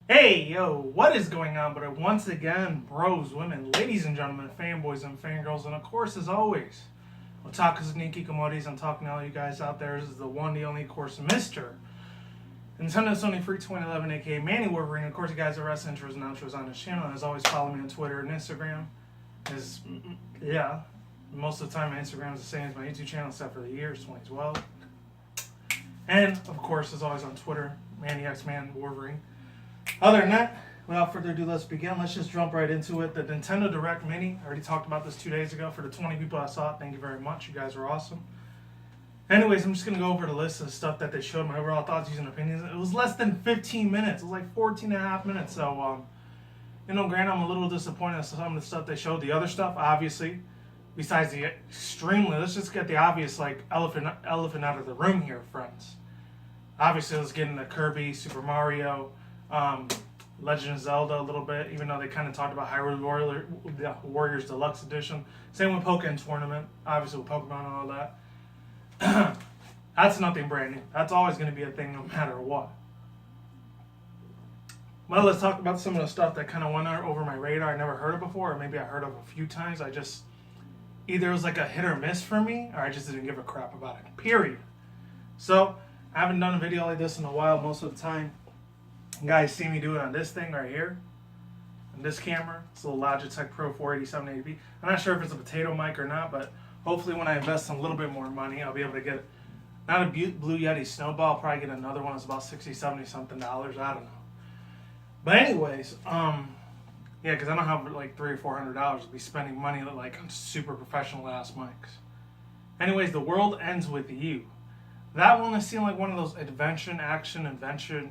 Hey, yo, what is going on? But once again, bros, women, ladies and gentlemen, fanboys and fangirls, and of course, as always, Otakus and Nikikomodis, I'm talking to all you guys out there. This is the one, the only, of course, Mr. Nintendo Sony Freak 2011, aka Manny Wolverine. Of course, you guys are wrestling intros and outros on this channel. And as always, follow me on Twitter and Instagram. Yeah, most of the time my Instagram is the same as my YouTube channel, except for the year, 2012. And, of course, as always, on Twitter, Manny X Man Wolverine. Other than that, without further ado, let's begin. Let's just jump right into it. The Nintendo DirectMini, I already talked about this 2 days ago. For the 20 people I saw it, thank you very much. You guys are awesome. Anyways, I'm just going to go over the list of stuff that they showed, my overall thoughts, views, and opinions. It was less than 15 minutes. It was like 14 and a half minutes. So, granted, I'm a little disappointed at some of the stuff they showed. The other stuff, obviously, besides the extremely, let's just get the obvious, like, elephant out of the room here, friends. Obviously, let's get into Kirby, Super Mario, Legend of Zelda a little bit, even though they kind of talked about Hyrule Warriors Deluxe Edition. Same with Pokemon Tournament, obviously with Pokemon and all that. That's nothing brand new. That's always going to be a thing no matter what. Well, let's talk about some of the stuff that kind of went over my radar. I never heard of before, or maybe I heard of a few times. Either it was like a hit or miss for me, or I just didn't give a crap about it, period. So, I haven't done a video like this in a while. Most of the time, you guys see me do it on this thing right here, on this camera. It's a little Logitech Pro 48780p. I'm not sure if it's a potato mic or not, but hopefully when I invest a little bit more money, I'll be able to get, not a Blue Yeti Snowball, I'll probably get another one that's about $60, $70 something. I don't know. But anyways, yeah, because I don't have like $300 or $400 to be spending money like on super professional ass mics. Anyways, The World Ends With You. That one seemed like one of those action adventure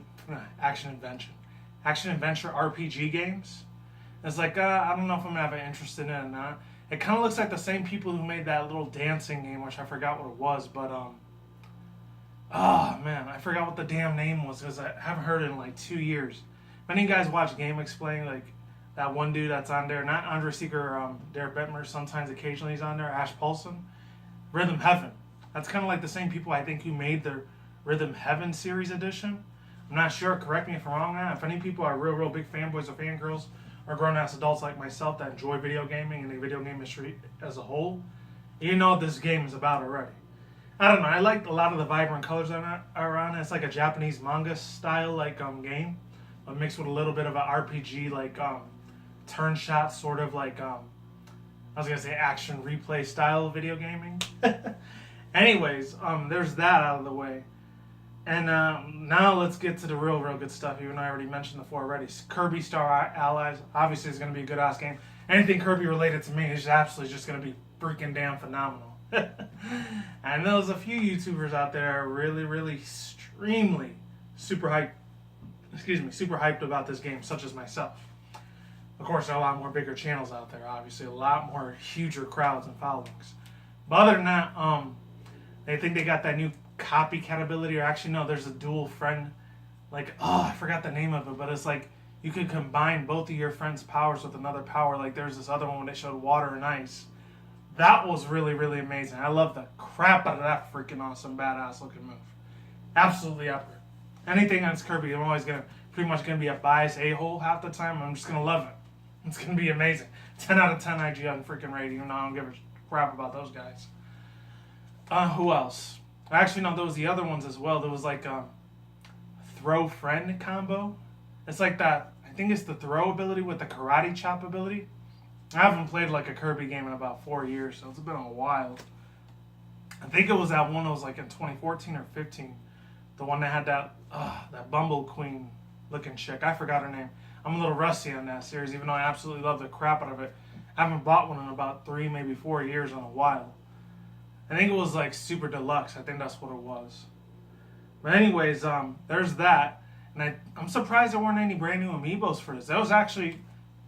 RPG games. It's like, I don't know if I'm gonna have an interest in it or not. It kind of looks like the same people who made that little dancing game, which I forgot what it was, but oh man, I forgot what the damn name was because I haven't heard it in like 2 years. If any of you guys watch Game Explain, like that one dude that's on there, not Andre Seeker, Derek Bettmer, sometimes occasionally he's on there, Ash Paulson, Rhythm Heaven. That's kind of like the same people I think who made the Rhythm Heaven series edition. I'm not sure. Correct me if I'm wrong now. If any people are real big fanboys or fangirls or grown-ass adults like myself that enjoy video gaming and the video game industry as a whole, you know what this game is about already. I don't know. I like a lot of the vibrant colors that are on it. It's like a Japanese manga style game, but mixed with a little bit of an RPG turn shot sort of I was gonna say action replay style video gaming. Anyways, there's that out of the way. And now let's get to the real good stuff, even though I already mentioned the four already. Kirby Star Allies, obviously is going to be a good ass game. Anything Kirby related to me is absolutely just going to be freaking damn phenomenal. And there's a few YouTubers out there are really extremely super hyped about this game, such as myself. Of course, there are a lot more bigger channels out there, obviously, a lot more huger crowds and followings. But other than that, they think they got that new copycat ability, or actually no, there's a dual friend, I forgot the name of it, but it's like you could combine both of your friends' powers with another power. Like there's this other one when they showed water and ice. That was really amazing. I love the crap out of that freaking awesome badass looking move. Absolutely epic. Anything that's Kirby, I'm always pretty much gonna be a biased a-hole half the time. I'm just gonna love it. It's gonna be amazing. 10 out of 10 IGN freaking rating, even though I don't give a crap about those guys. Who else? Actually, no, there was the other ones as well. There was like a throw friend combo. It's like that, I think it's the throw ability with the karate chop ability. I haven't played like a Kirby game in about 4 years, so it's been a while. I think it was that one that was like in 2014 or 15. The one that had that Bumble Queen looking chick. I forgot her name. I'm a little rusty on that series, even though I absolutely love the crap out of it. I haven't bought one in about 3, maybe 4 years in a while. I think it was like Super Deluxe. I think that's what it was. But anyways, there's that. And I'm surprised there weren't any brand new amiibos for this. That was actually,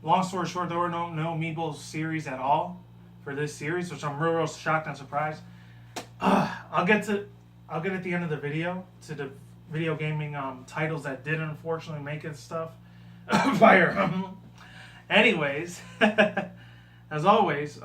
long story short, there were no amiibo series at all for this series, which I'm real shocked and surprised. I'll get at the end of the video to the video gaming titles that did unfortunately make it stuff. Fire. Anyways, as always,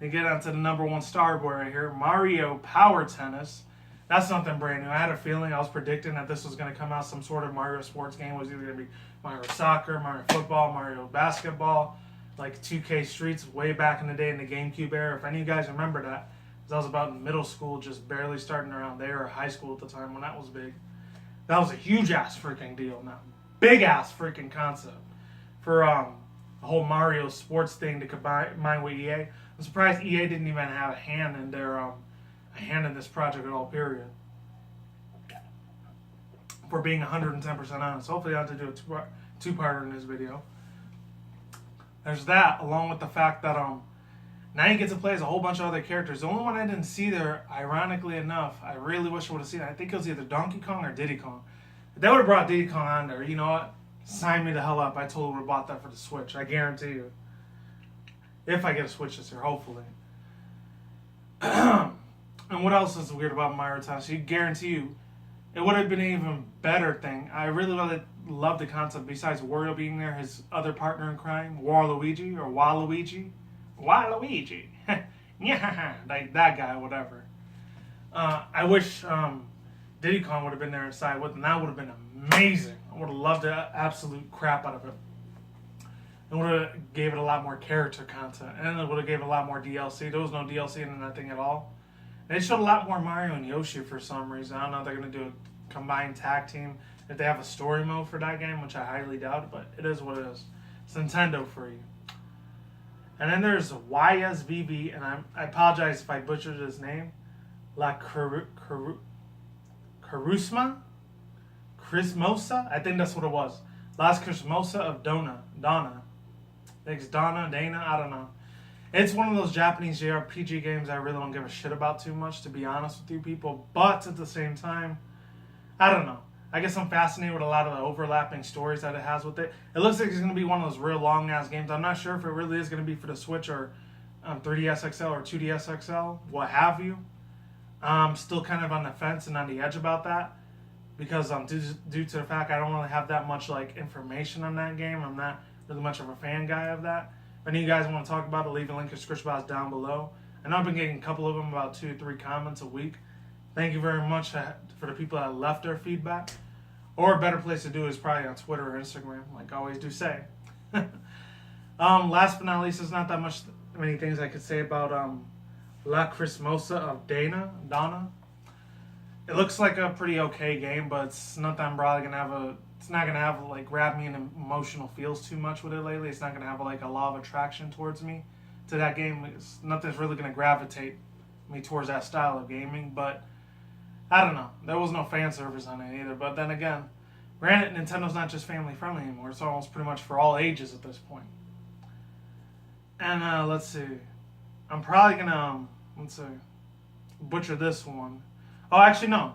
we get on to the number one star boy right here, Mario Power Tennis. That's nothing brand new. I had a feeling, I was predicting that this was going to come out some sort of Mario sports game. It was either going to be Mario Soccer, Mario Football, Mario Basketball, like 2K Streets way back in the day in the GameCube era. If any of you guys remember that, because I was about in middle school, just barely starting around there, or high school at the time when that was big. That was a huge ass freaking deal. Now, big ass freaking concept for the whole Mario sports thing to combine with EA. I'm surprised EA didn't even have a hand in this project at all. Period. For being 110% honest, hopefully I'll have to do a two-parter in this video. There's that, along with the fact that now you get to play as a whole bunch of other characters. The only one I didn't see there, ironically enough, I really wish I would have seen it. I think it was either Donkey Kong or Diddy Kong. If they would have brought Diddy Kong on there, you know what? Sign me the hell up. I totally would have bought that for the Switch. I guarantee you. If I get a Switch this year, hopefully. And what else is weird about Mario Tennis? You guarantee you, it would have been an even better thing. I really love the concept, besides Wario being there, his other partner in crime, Waluigi, or Waluigi. Waluigi. Yeah, like that guy, whatever. I wish Diddy Kong would have been there inside with him. That would have been amazing. I would have loved the absolute crap out of it. It would have gave it a lot more character content. And it would have gave it a lot more DLC. There was no DLC in that thing at all. And they showed a lot more Mario and Yoshi for some reason. I don't know if they're going to do a combined tag team. If they have a story mode for that game, which I highly doubt, but it is what it is. It's Nintendo for you. And then there's YSVV, and I apologize if I butchered his name. La Carusma? Chrismosa? I think that's what it was. Las Chrismosa of Donna. I think it's Dana, I don't know. It's one of those Japanese JRPG games I really don't give a shit about too much, to be honest with you people. But at the same time, I don't know. I guess I'm fascinated with a lot of the overlapping stories that it has with it. It looks like it's going to be one of those real long-ass games. I'm not sure if it really is going to be for the Switch or 3DS XL or 2DS XL, what have you. I'm still kind of on the fence and on the edge about that. Because due to the fact I don't really have that much like information on that game. I'm not really much of a fan guy of that. If any of you guys want to talk about it, leave a link in the description box down below. I know I've been getting a couple of them, about 2 or 3 comments a week. Thank you very much for the people that left their feedback. Or a better place to do it is probably on Twitter or Instagram, like I always do say. Last but not least, there's not that many things I could say about La Chrismosa of Donna. It looks like a pretty okay game, but it's not that I'm probably gonna it's not gonna have like grab me in emotional feels too much with it lately. It's not gonna have like a law of attraction towards me to that game. Nothing's really gonna gravitate me towards that style of gaming, but I don't know. There was no fan service on it either. But then again, granted, Nintendo's not just family friendly anymore. It's almost pretty much for all ages at this point. And let's see. I'm probably gonna butcher this one. Oh, actually no.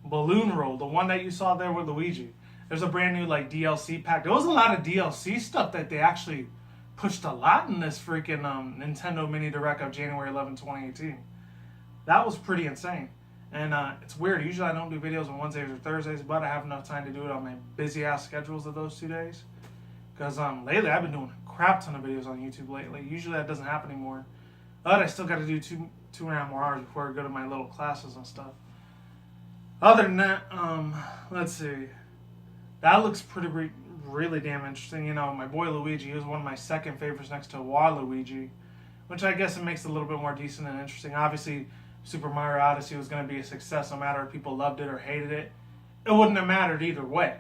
Balloon Roll, the one that you saw there with Luigi. There's a brand new like DLC pack. There was a lot of DLC stuff that they actually pushed a lot in this freaking Nintendo Mini Direct of January 11, 2018. That was pretty insane. And it's weird. Usually I don't do videos on Wednesdays or Thursdays, but I have enough time to do it on my busy-ass schedules of those 2 days. Because lately I've been doing a crap ton of videos on YouTube lately. Usually that doesn't happen anymore. But I still got to do two and a half more hours before I go to my little classes and stuff. Other than that, let's see. That looks really damn interesting. You know, my boy Luigi, he was one of my second favorites next to Waluigi, which I guess it makes it a little bit more decent and interesting. Obviously, Super Mario Odyssey was going to be a success no matter if people loved it or hated it. It wouldn't have mattered either way.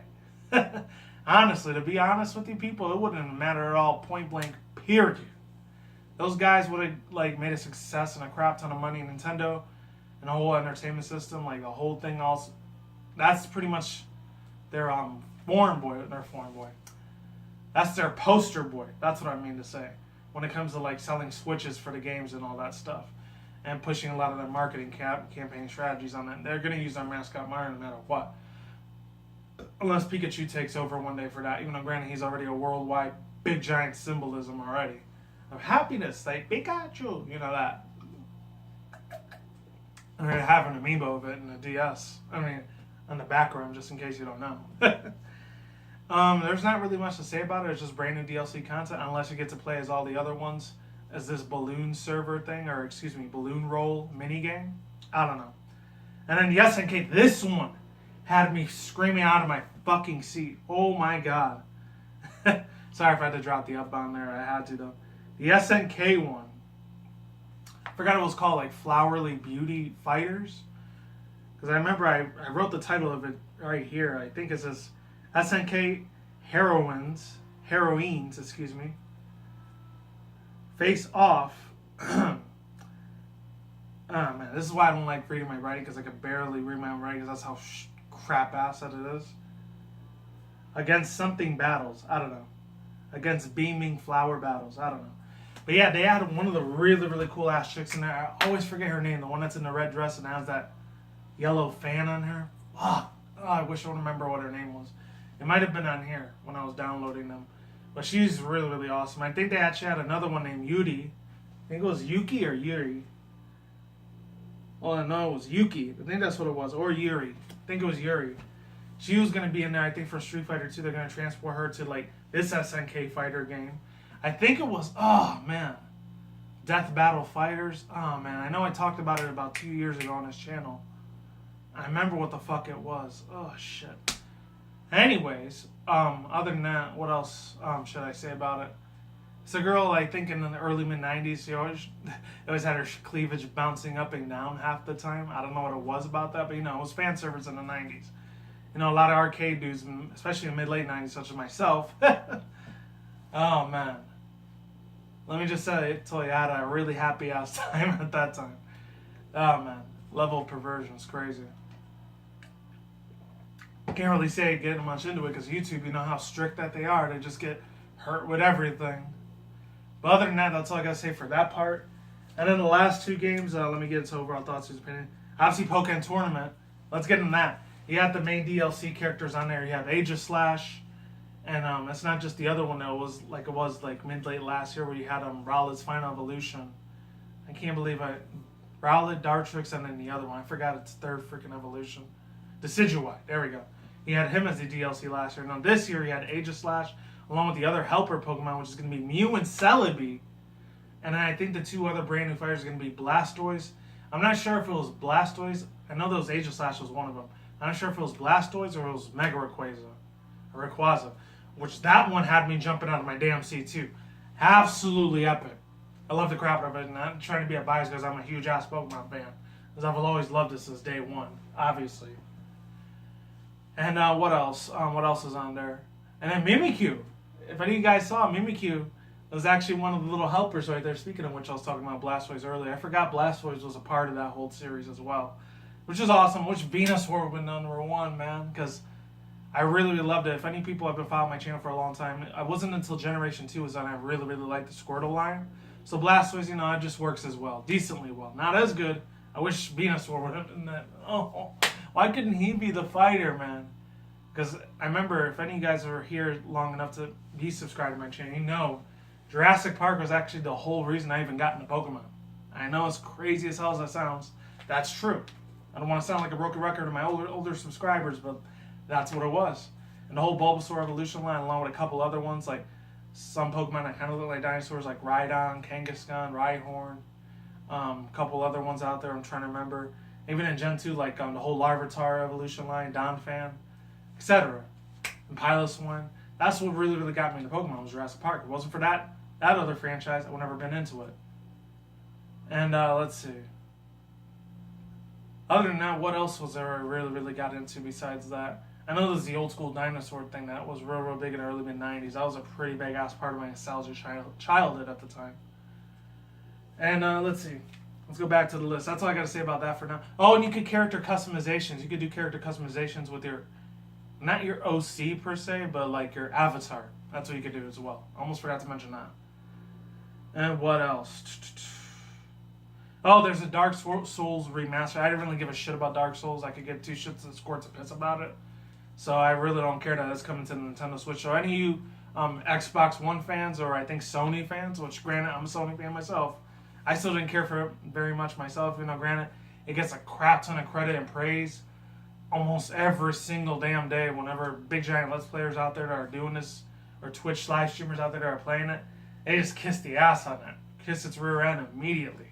Honestly, to be honest with you people, it wouldn't have mattered at all, point blank, period. Those guys would have like made a success and a crap ton of money in Nintendo and the whole entertainment system, like the whole thing also. That's pretty much their foreign boy. That's their poster boy. That's what I mean to say. When it comes to like selling Switches for the games and all that stuff. And pushing a lot of their marketing campaign strategies on that. They're going to use their mascot Mario no matter what. Unless Pikachu takes over one day for that. Even though, granted, he's already a worldwide big giant symbolism already. Of happiness, like Pikachu. You know that. And they're having an amiibo of it in the DS. I mean, on the background, just in case you don't know. There's not really much to say about it. It's just brand new DLC content. Unless you get to play as all the other ones. As this balloon server thing, or excuse me, balloon roll mini game. I don't know. And then the SNK, this one had me screaming out of my fucking seat. Oh my god. Sorry if I had to drop the up on there. I had to though. The SNK one. I forgot it was called like Flowery Beauty Fighters. Because I remember I wrote the title of it right here. I think it says SNK Heroines, excuse me. Face Off. Oh man, this is why I don't like reading my writing, because I can barely read my own writing, because that's how crap ass that it is. Against something battles, I don't know. Against beaming flower battles, I don't know. But yeah, they had one of the really, really cool ass chicks in there. I always forget her name, the one that's in the red dress and has that yellow fan on her. Oh, I wish I would remember what her name was. It might have been on here when I was downloading them. But she's really, really awesome. I think they actually had another one named Yuri. I think it was Yuki or Yuri. Well, I know it was Yuki. I think that's what it was. Or Yuri. I think it was Yuri. She was going to be in there, I think, for Street Fighter 2. They're going to transport her to, like, this SNK fighter game. I think it was, oh, man. Death Battle Fighters. Oh, man. I know I talked about it about 2 years ago on this channel. I remember what the fuck it was. Oh, shit. Anyways, other than that, what else should I say about it? It's a girl, I think, in the early mid-90s. She always had her cleavage bouncing up and down half the time. I don't know what it was about that, but, you know, it was fan service in the 90s. You know, a lot of arcade dudes, especially in the mid-late 90s, such as myself. Oh, man. Let me just tell you, I had a really happy-ass time at that time. Oh, man. Level of perversion is crazy. I can't really say getting much into it because YouTube, you know how strict that they are. They just get hurt with everything. But other than that, that's all I got to say for that part. And then the last two games, let me get into overall thoughts and opinion. Obviously, Pokken Tournament. Let's get into that. You have the main DLC characters on there. You have Aegis Slash. And it's not just the other one that was like mid-late last year where you had Rowlet's Final Evolution. I can't believe Rowlet, Dartrix, and then the other one. I forgot its third freaking evolution. Decidueye. There we go. He had him as the DLC last year. Now this year he had Aegis Slash along with the other helper Pokemon, which is going to be Mew and Celebi. And then I think the two other brand new fighters are going to be Blastoise. I'm not sure if it was Blastoise. I know those Aegis Slash was one of them. I'm not sure if it was Blastoise or it was Mega Rayquaza. Which that one had me jumping out of my damn seat too. Absolutely epic. I love the crap out of it. Not trying to be a bias because I'm a huge ass Pokemon fan. Because I've always loved it since day one, obviously. And what else? What else is on there? And then Mimikyu. If any of you guys saw, Mimikyu was actually one of the little helpers right there. Speaking of which, I was talking about Blastoise earlier. I forgot Blastoise was a part of that whole series as well. Which is awesome. Which Venusaur would have been number one, man. Because I really, really loved it. If any people have been following my channel for a long time, it wasn't until Generation 2 was when I really, really liked the Squirtle line. So Blastoise, you know, it just works as well. Decently well. Not as good. I wish Venusaur would have been that. Oh, why couldn't he be the fighter, man? Because I remember, if any of you guys are here long enough to be subscribed to my channel, you know Jurassic Park was actually the whole reason I even got into Pokemon. I know it's crazy as hell as that sounds. That's true. I don't want to sound like a broken record to my older subscribers, but that's what it was. And the whole Bulbasaur evolution line, along with a couple other ones, like some Pokemon that kind of look like dinosaurs, like Rhydon, Kangaskhan, Rhyhorn, a couple other ones out there I'm trying to remember. Even in Gen 2, like the whole Larvitar evolution line, Donphan, etc. And Piloswine. That's what really, really got me into Pokemon was Jurassic Park. If it wasn't for that other franchise, I would never been into it. And let's see. Other than that, what else was there I really, really got into besides that? I know there's the old school dinosaur thing that was real, real big in the early mid-90s. That was a pretty big ass part of my nostalgia childhood at the time. And let's see. Let's go back to the list. That's all I got to say about that for now. Oh, and you could character customizations. You could do character customizations with your, not your OC per se, but like your avatar. That's what you could do as well. Almost forgot to mention that. And what else? Oh, there's a Dark Souls remaster. I didn't really give a shit about Dark Souls. I could give two shits and squirts of piss about it. So I really don't care that it's coming to the Nintendo Switch. So any of you Xbox One fans or I think Sony fans, which granted I'm a Sony fan myself, I still didn't care for it very much myself. You know, granted, it gets a crap ton of credit and praise almost every single damn day whenever big giant Let's Players out there that are doing this or Twitch live streamers out there that are playing it, they just kiss the ass on it. Kiss its rear end immediately.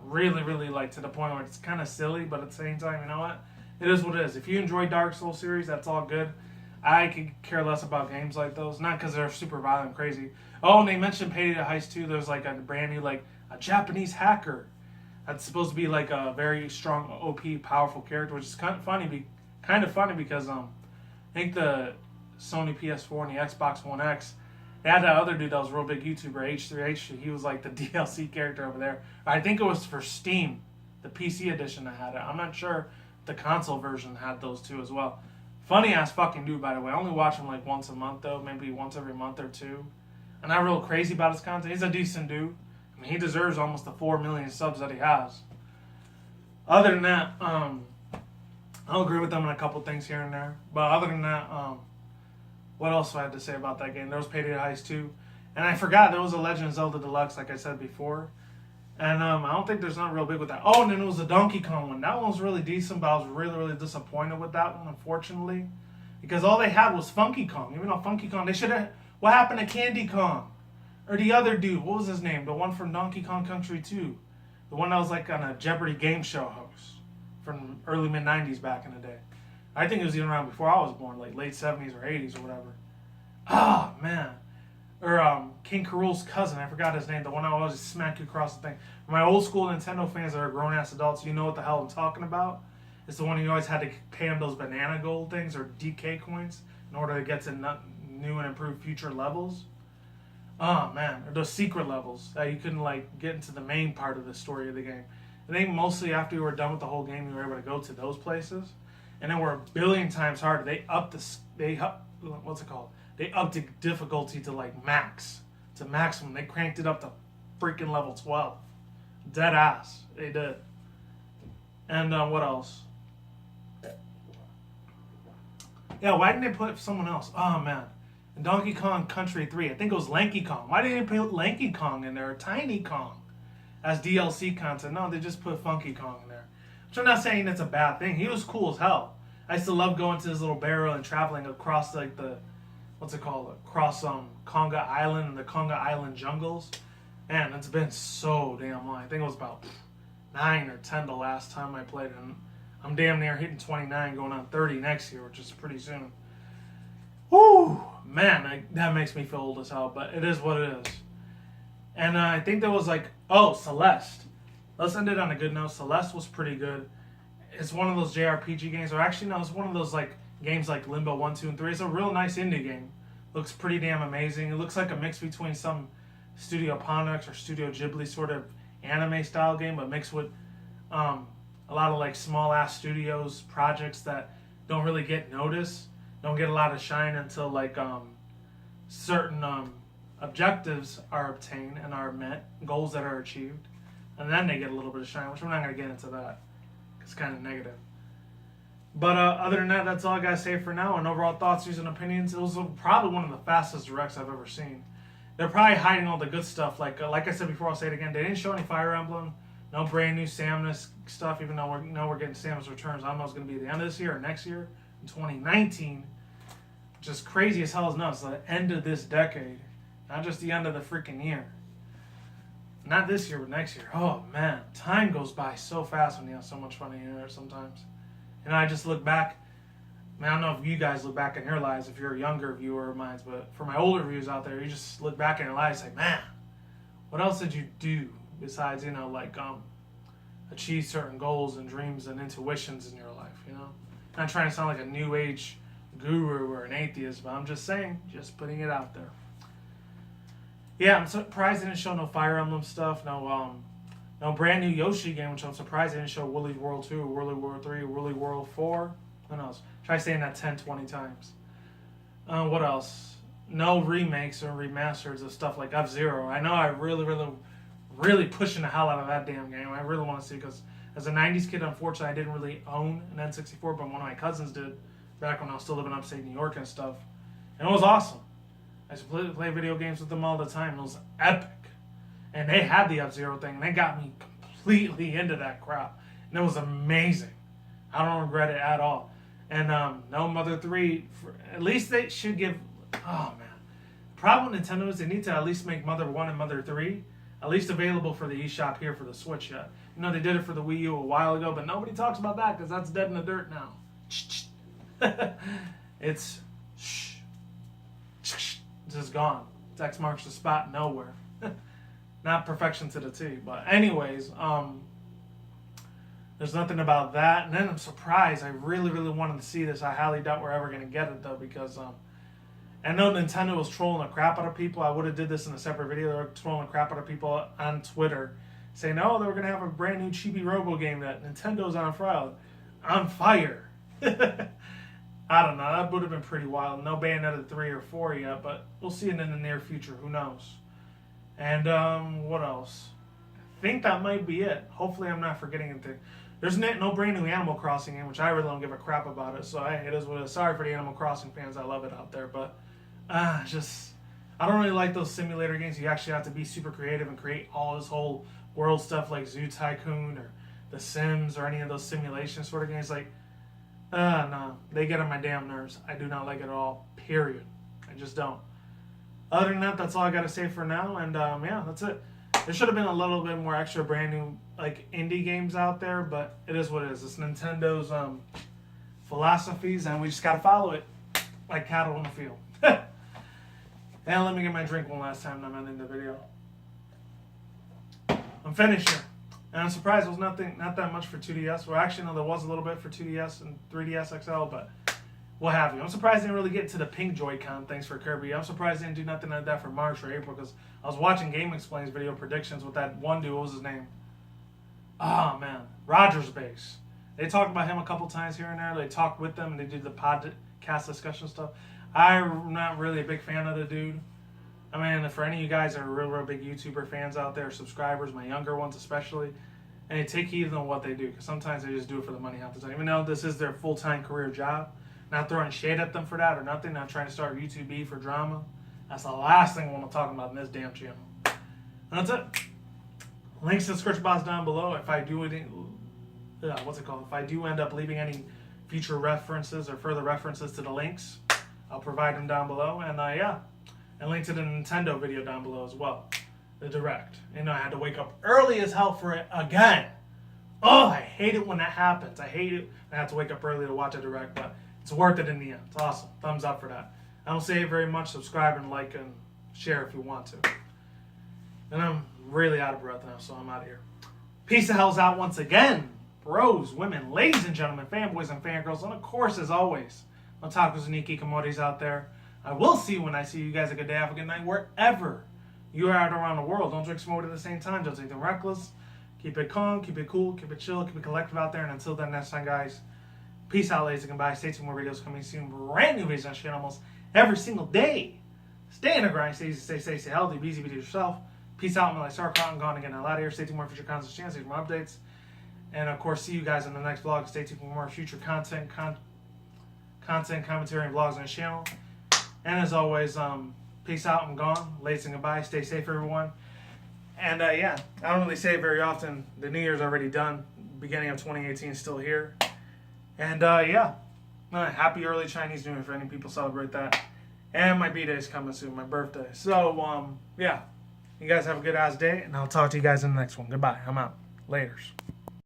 Really, really like to the point where it's kind of silly, but at the same time, you know what? It is what it is. If you enjoy Dark Souls series, that's all good. I could care less about games like those, not because they're super violent and crazy. Oh, and they mentioned Payday the Heist 2. There's like a brand new, like a Japanese hacker that's supposed to be like a very strong, OP, powerful character, which is kind of funny. Because I think the Sony PS4 and the Xbox One X, they had that other dude that was a real big YouTuber, H3H. He was like the DLC character over there. I think it was for Steam, the PC edition that had it. I'm not sure the console version had those two as well. Funny ass fucking dude, by the way. I only watch him like once a month though, maybe once every month or two. I'm not real crazy about his content. He's a decent dude. I mean, he deserves almost the 4 million subs that he has. Other than that, I'll agree with them on a couple things here and there. But other than that, what else do I have to say about that game? There was Payday the Heist 2. And I forgot there was a Legend of Zelda Deluxe, like I said before. And I don't think there's not real big with that. Oh, and then there was a Donkey Kong one. That one was really decent, but I was really, really disappointed with that one, unfortunately. Because all they had was Funky Kong. Even though Funky Kong, they should have... What happened to Candy Kong? Or the other dude, what was his name? The one from Donkey Kong Country 2. The one that was like on a Jeopardy game show host. From early mid-90s back in the day. I think it was even around before I was born, like late 70s or 80s or whatever. Ah, man. Or King K. Rool's cousin, I forgot his name, the one I always smack you across the thing. For my old school Nintendo fans that are grown-ass adults, you know what the hell I'm talking about. It's the one you always had to pay him those banana gold things or DK coins in order to get to new and improved future levels. Oh, man. Or those secret levels that you couldn't, like, get into the main part of the story of the game. I think mostly after you were done with the whole game, you were able to go to those places. And then were a billion times harder. They upped what's it called? They upped the difficulty to like maximum. They cranked it up to freaking level 12. Dead ass. They did. And what else? Yeah, why didn't they put someone else? Oh man. In Donkey Kong Country 3, I think it was Lanky Kong. Why didn't they put Lanky Kong in there or Tiny Kong as DLC content? No, they just put Funky Kong in there. Which I'm not saying that's a bad thing. He was cool as hell. I used to love going to his little barrel and traveling across like the, what's it called? Across Conga Island and the Conga Island jungles. Man, it's been so damn long. I think it was about 9 or 10 the last time I played it. And I'm damn near hitting 29, going on 30 next year, which is pretty soon. Woo! Man, that makes me feel old as hell, but it is what it is. And I think there was like, oh, Celeste. Let's end it on a good note. Celeste was pretty good. It's one of those JRPG games, or actually no, it's one of those like games like Limbo 1, 2, and 3. It's a real nice indie game. Looks pretty damn amazing. It looks like a mix between some Studio Ponix or Studio Ghibli sort of anime style game, but mixed with a lot of like small ass studios projects that don't really get noticed, don't get a lot of shine until like certain objectives are obtained and are met, goals that are achieved, and then they get a little bit of shine, which I'm not going to get into that. It's kind of negative. But other than that, that's all I got to say for now. And overall thoughts, views, and opinions, it was probably one of the fastest directs I've ever seen. They're probably hiding all the good stuff. Like I said before, I'll say it again. They didn't show any Fire Emblem, no brand new Samus stuff, even though we're getting Samus Returns. I don't know if it's going to be the end of this year or next year, in 2019. Just crazy as hell is nuts. The end of this decade. Not just the end of the freaking year. Not this year, but next year. Oh, man. Time goes by so fast when you have so much fun in here sometimes. And I just look back. I mean, I don't know if you guys look back in your lives, if you're a younger viewer of mine, but for my older viewers out there, you just look back in your lives and say, man, what else did you do besides, achieve certain goals and dreams and intuitions in your life, Not trying to sound like a new age guru or an atheist, but I'm just saying, just putting it out there. Yeah, I'm surprised they didn't show no Fire Emblem stuff, no brand new Yoshi game, which I'm surprised they didn't show Woolly World 2, Woolly World 3, Woolly World 4. What else? Try saying that 10, 20 times. What else? No remakes or remasters of stuff like F-Zero. I know I really, really, really pushing the hell out of that damn game. I really want to see, because as a 90s kid, unfortunately, I didn't really own an N64, but one of my cousins did back when I was still living upstate New York and stuff. And it was awesome. I used to play video games with them all the time. It was epic. And they had the F-Zero thing, and they got me completely into that crap. And it was amazing. I don't regret it at all. And no Mother 3, at least they should give... Oh, man. The problem with Nintendo is they need to at least make Mother 1 and Mother 3 at least available for the eShop here for the Switch yet. You know, they did it for the Wii U a while ago, but nobody talks about that because that's dead in the dirt now. It's just gone. It's X marks the spot nowhere. Not perfection to the T. But anyways, there's nothing about that. And then I'm surprised. I really, really wanted to see this. I highly doubt we're ever going to get it, though, because I know Nintendo was trolling the crap out of people. I would have did this in a separate video. They were trolling the crap out of people on Twitter, saying, oh, they were going to have a brand new chibi robo game that Nintendo's on fire. I don't know. That would have been pretty wild. No Bayonetta 3 or 4 yet, but we'll see it in the near future. Who knows? And what else? I think that might be it. Hopefully I'm not forgetting anything. There's no brand new Animal Crossing game, which I really don't give a crap about it. So it is what it is. Sorry for the Animal Crossing fans. I love it out there. But I don't really like those simulator games. You actually have to be super creative and create all this whole world stuff like Zoo Tycoon or The Sims or any of those simulation sort of games. Like, no, they get on my damn nerves. I do not like it at all, period. I just don't. Other than that, that's all I got to say for now, and yeah, that's it. There should have been a little bit more extra brand new, like, indie games out there, but it is what it is. It's Nintendo's philosophies, and we just got to follow it like cattle in the field. And let me get my drink one last time, and I'm ending the video. I'm finished here. And I'm surprised there was not that much for 2DS. Well, actually, no, there was a little bit for 2DS and 3DS XL, but what have you. I'm surprised they didn't really get into the pink Joy-Con things for Kirby. I'm surprised they didn't do nothing like that for March or April, because I was watching Game Explain's video predictions with that one dude. What was his name? Oh, man. Rogers Base. They talked about him a couple times here and there. They talked with them, and they did the podcast discussion stuff. I'm not really a big fan of the dude. I mean, for any of you guys that are real big YouTuber fans out there, subscribers, my younger ones especially, and they take heed on what they do, because sometimes they just do it for the money half the time. Even though this is their full-time career job, not throwing shade at them for that or nothing, not trying to start YouTube beef for drama. That's the last thing I want to talk about in this damn channel. And that's it. Links in the description box down below. If I do If I do end up leaving any future references or further references to the links, I'll provide them down below. And yeah. And link to the Nintendo video down below as well. The Direct. You know, I had to wake up early as hell for it again. Oh, I hate it when that happens. I hate it. I have to wake up early to watch a Direct, but it's worth it in the end. It's awesome. Thumbs up for that. I don't say it very much. Subscribe and like and share if you want to. And I'm really out of breath now, so I'm out of here. Peace of hell's out once again. Bros, women, ladies and gentlemen, fanboys and fangirls, and of course, as always, otakus and ikikomoris out there. I will see you when I see you guys. A good day, have a good night, wherever you are out around the world. Don't drink smoke at the same time. Don't take them reckless. Keep it calm, keep it cool, keep it chill, keep it collective out there. And until then, next time, guys, peace out, ladies and goodbye. Stay tuned, more videos coming soon. Brand new videos on the channel almost every single day. Stay in the grind, stay easy, stay healthy, be easy, be yourself. Peace out, my like Star Cotton, gone again. I'm out of here. Stay tuned for more future content channels, see more updates. And of course, see you guys in the next vlog. Stay tuned for more future content, commentary, and vlogs on the channel. And as always, peace out, I'm gone. Ladies and goodbye. Stay safe, everyone. And yeah, I don't really say it very often. The New Year's already done. Beginning of 2018 is still here. And yeah, happy early Chinese New Year for any people celebrate that. And my B-Day is coming soon, my birthday. So, yeah, you guys have a good ass day, and I'll talk to you guys in the next one. Goodbye. I'm out. Laters.